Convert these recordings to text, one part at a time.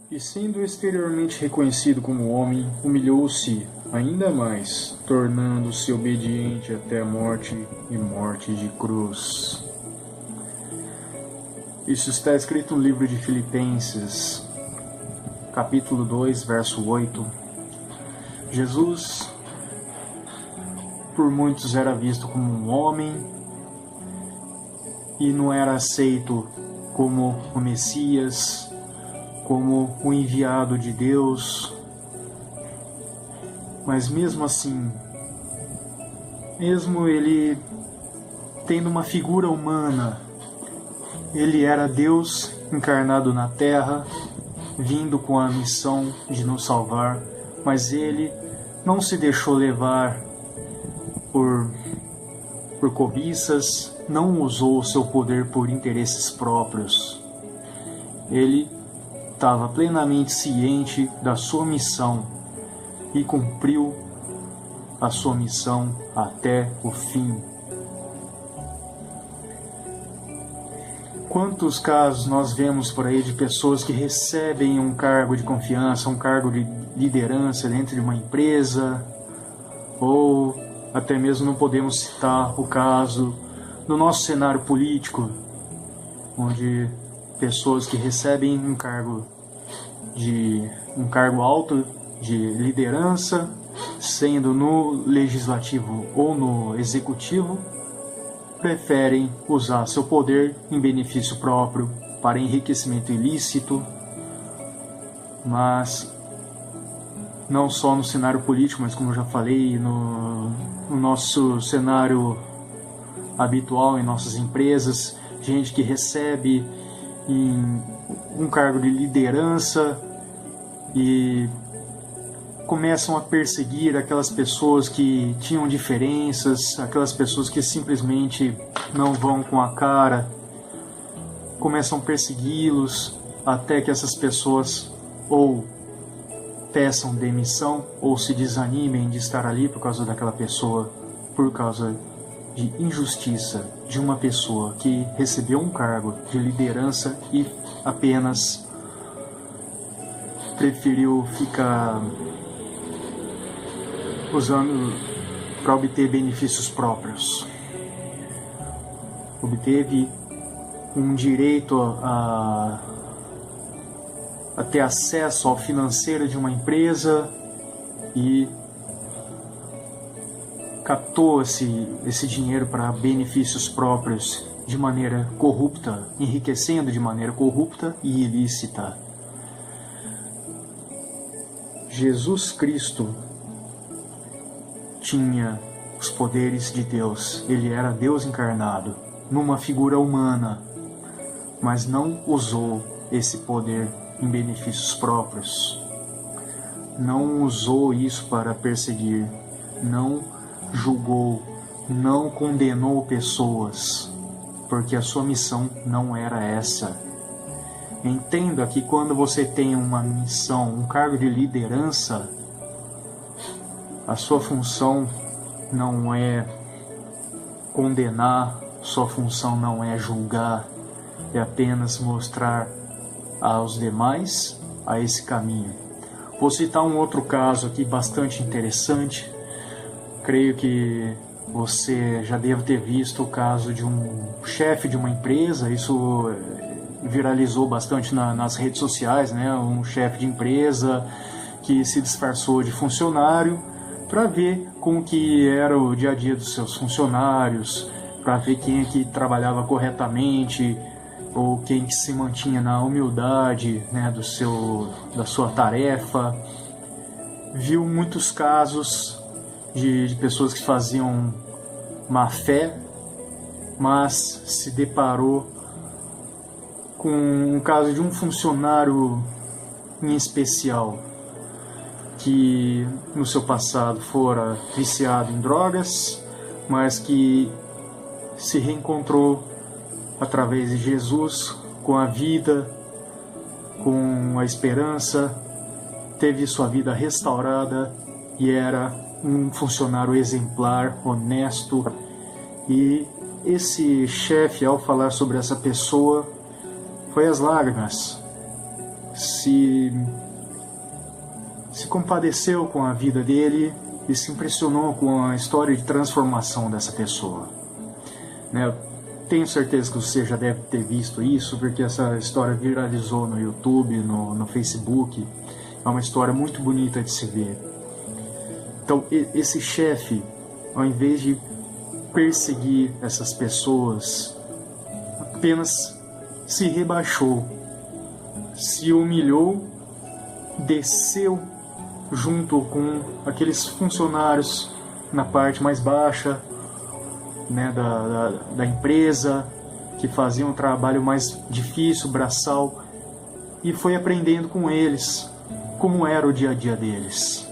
E sendo exteriormente reconhecido como homem, humilhou-se ainda mais, tornando-se obediente até a morte e morte de cruz. Isso está escrito no livro de Filipenses, capítulo 2, verso 8. Jesus, por muitos, era visto como um homem e não era aceito como o Messias, como o enviado de Deus. Mas mesmo assim, mesmo ele tendo uma figura humana, ele era Deus encarnado na terra, vindo com a missão de nos salvar, mas ele não se deixou levar por cobiças, não usou o seu poder por interesses próprios. Ele estava plenamente ciente da sua missão e cumpriu a sua missão até o fim. Quantos casos nós vemos por aí de pessoas que recebem um cargo de confiança, um cargo de liderança dentro de uma empresa, ou até mesmo não podemos citar o caso do nosso cenário político, onde pessoas que recebem um cargo alto de liderança, sendo no legislativo ou no executivo, preferem usar seu poder em benefício próprio, para enriquecimento ilícito. Mas não só no cenário político, mas como eu já falei, no nosso cenário habitual em nossas empresas, gente que recebe um cargo de liderança e começam a perseguir aquelas pessoas que tinham diferenças, aquelas pessoas que simplesmente não vão com a cara, começam a persegui-los até que essas pessoas ou peçam demissão ou se desanimem de estar ali por causa daquela pessoa, por causa de injustiça de uma pessoa que recebeu um cargo de liderança e apenas preferiu ficar usando para obter benefícios próprios. Obteve um direito a ter acesso ao financeiro de uma empresa e captou esse dinheiro para benefícios próprios de maneira corrupta, enriquecendo de maneira corrupta e ilícita. Jesus Cristo tinha os poderes de Deus. Ele era Deus encarnado, numa figura humana, mas não usou esse poder em benefícios próprios. Não usou isso para perseguir, não julgou, não condenou pessoas, porque a sua missão não era essa. Entenda que quando você tem uma missão, um cargo de liderança, a sua função não é condenar, sua função não é julgar, é apenas mostrar aos demais a esse caminho. Vou citar um outro caso aqui bastante interessante. Creio que você já deve ter visto o caso de um chefe de uma empresa. Isso viralizou bastante nas redes sociais, né? Um chefe de empresa que se disfarçou de funcionário para ver como que era o dia a dia dos seus funcionários, para ver quem é que trabalhava corretamente ou quem que se mantinha na humildade, né, da sua tarefa. Viu muitos casos de pessoas que faziam má fé, mas se deparou com um caso de um funcionário em especial que no seu passado fora viciado em drogas, mas que se reencontrou através de Jesus com a vida, com a esperança, teve sua vida restaurada e era um funcionário exemplar, honesto. E esse chefe, ao falar sobre essa pessoa, foi às lágrimas. se compadeceu com a vida dele e se impressionou com a história de transformação dessa pessoa. Né? Tenho certeza que você já deve ter visto isso, porque essa história viralizou no YouTube, no Facebook. É uma história muito bonita de se ver. Então, esse chefe, ao invés de perseguir essas pessoas, apenas se rebaixou, se humilhou, desceu junto com aqueles funcionários na parte mais baixa, né, da empresa, que faziam um trabalho mais difícil, braçal, e foi aprendendo com eles como era o dia a dia deles.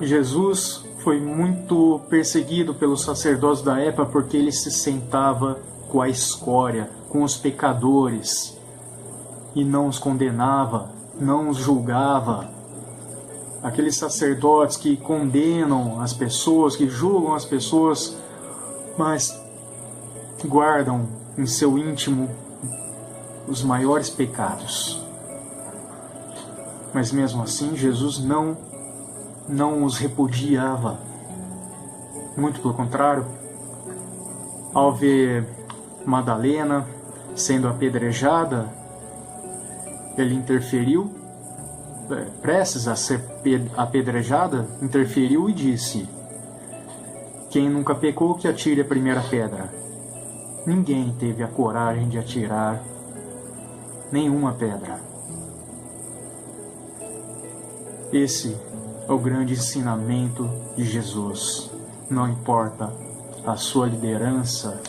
Jesus foi muito perseguido pelos sacerdotes da época porque ele se sentava com a escória, com os pecadores, e não os condenava, não os julgava. Aqueles sacerdotes que condenam as pessoas, que julgam as pessoas, mas guardam em seu íntimo os maiores pecados. Mas mesmo assim, Jesus não os repudiava. Muito pelo contrário, ao ver Madalena sendo apedrejada, ele interferiu, prestes a ser apedrejada, interferiu e disse: quem nunca pecou, que atire a primeira pedra. Ninguém teve a coragem de atirar nenhuma pedra. Esse é o grande ensinamento de Jesus. Não importa a sua liderança,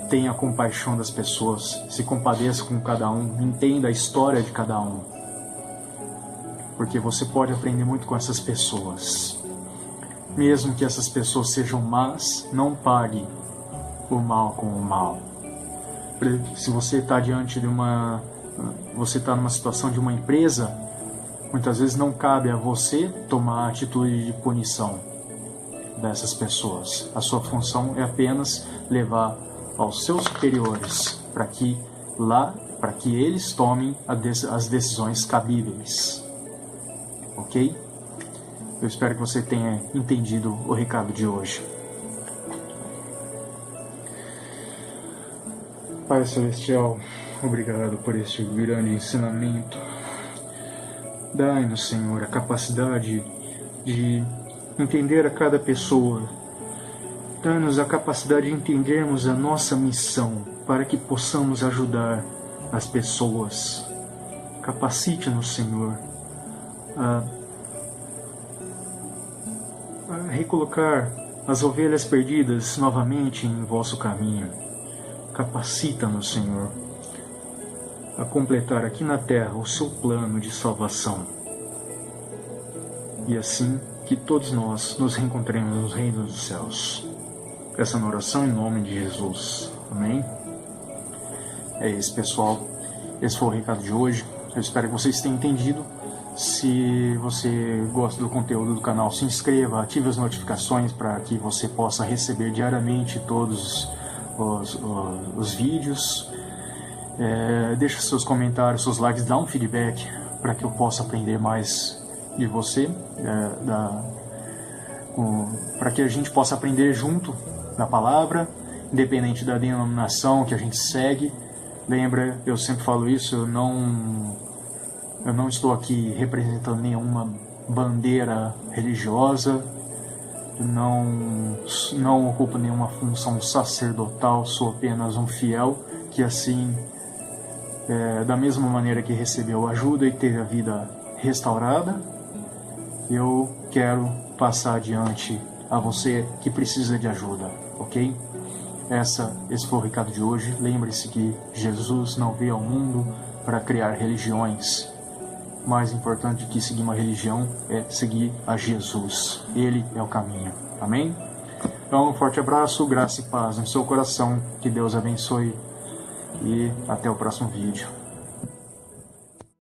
tenha compaixão das pessoas, se compadeça com cada um, entenda a história de cada um, porque você pode aprender muito com essas pessoas. Mesmo que essas pessoas sejam más, não pague o mal com o mal. Se você está diante de você está numa situação de uma empresa, muitas vezes não cabe a você tomar a atitude de punição dessas pessoas. A sua função é apenas levar aos seus superiores para que eles tomem as decisões cabíveis. Ok? Eu espero que você tenha entendido o recado de hoje. Pai Celestial, obrigado por este grande ensinamento. Dai-nos, Senhor, a capacidade de entender a cada pessoa. Dai-nos a capacidade de entendermos a nossa missão para que possamos ajudar as pessoas. Capacite-nos, Senhor, a recolocar as ovelhas perdidas novamente em vosso caminho. Capacita-nos, Senhor, a completar aqui na terra o seu plano de salvação. E assim que todos nós nos reencontremos nos reinos dos céus. Essa é a oração em nome de Jesus. Amém? É isso, pessoal. Esse foi o recado de hoje. Eu espero que vocês tenham entendido. Se você gosta do conteúdo do canal, se inscreva, ative as notificações para que você possa receber diariamente todos os vídeos. Deixe seus comentários, seus likes, dá um feedback para que eu possa aprender mais de você, para que a gente possa aprender junto da palavra, independente da denominação que a gente segue. Lembra, eu sempre falo isso, eu não estou aqui representando nenhuma bandeira religiosa, não ocupo nenhuma função sacerdotal, sou apenas um fiel que assim, da mesma maneira que recebeu ajuda e teve a vida restaurada, eu quero passar adiante a você que precisa de ajuda, ok? Esse foi o recado de hoje. Lembre-se que Jesus não veio ao mundo para criar religiões. Mais importante do que seguir uma religião é seguir a Jesus. Ele é o caminho. Amém? Então, um forte abraço, graça e paz no seu coração. Que Deus abençoe e até o próximo vídeo.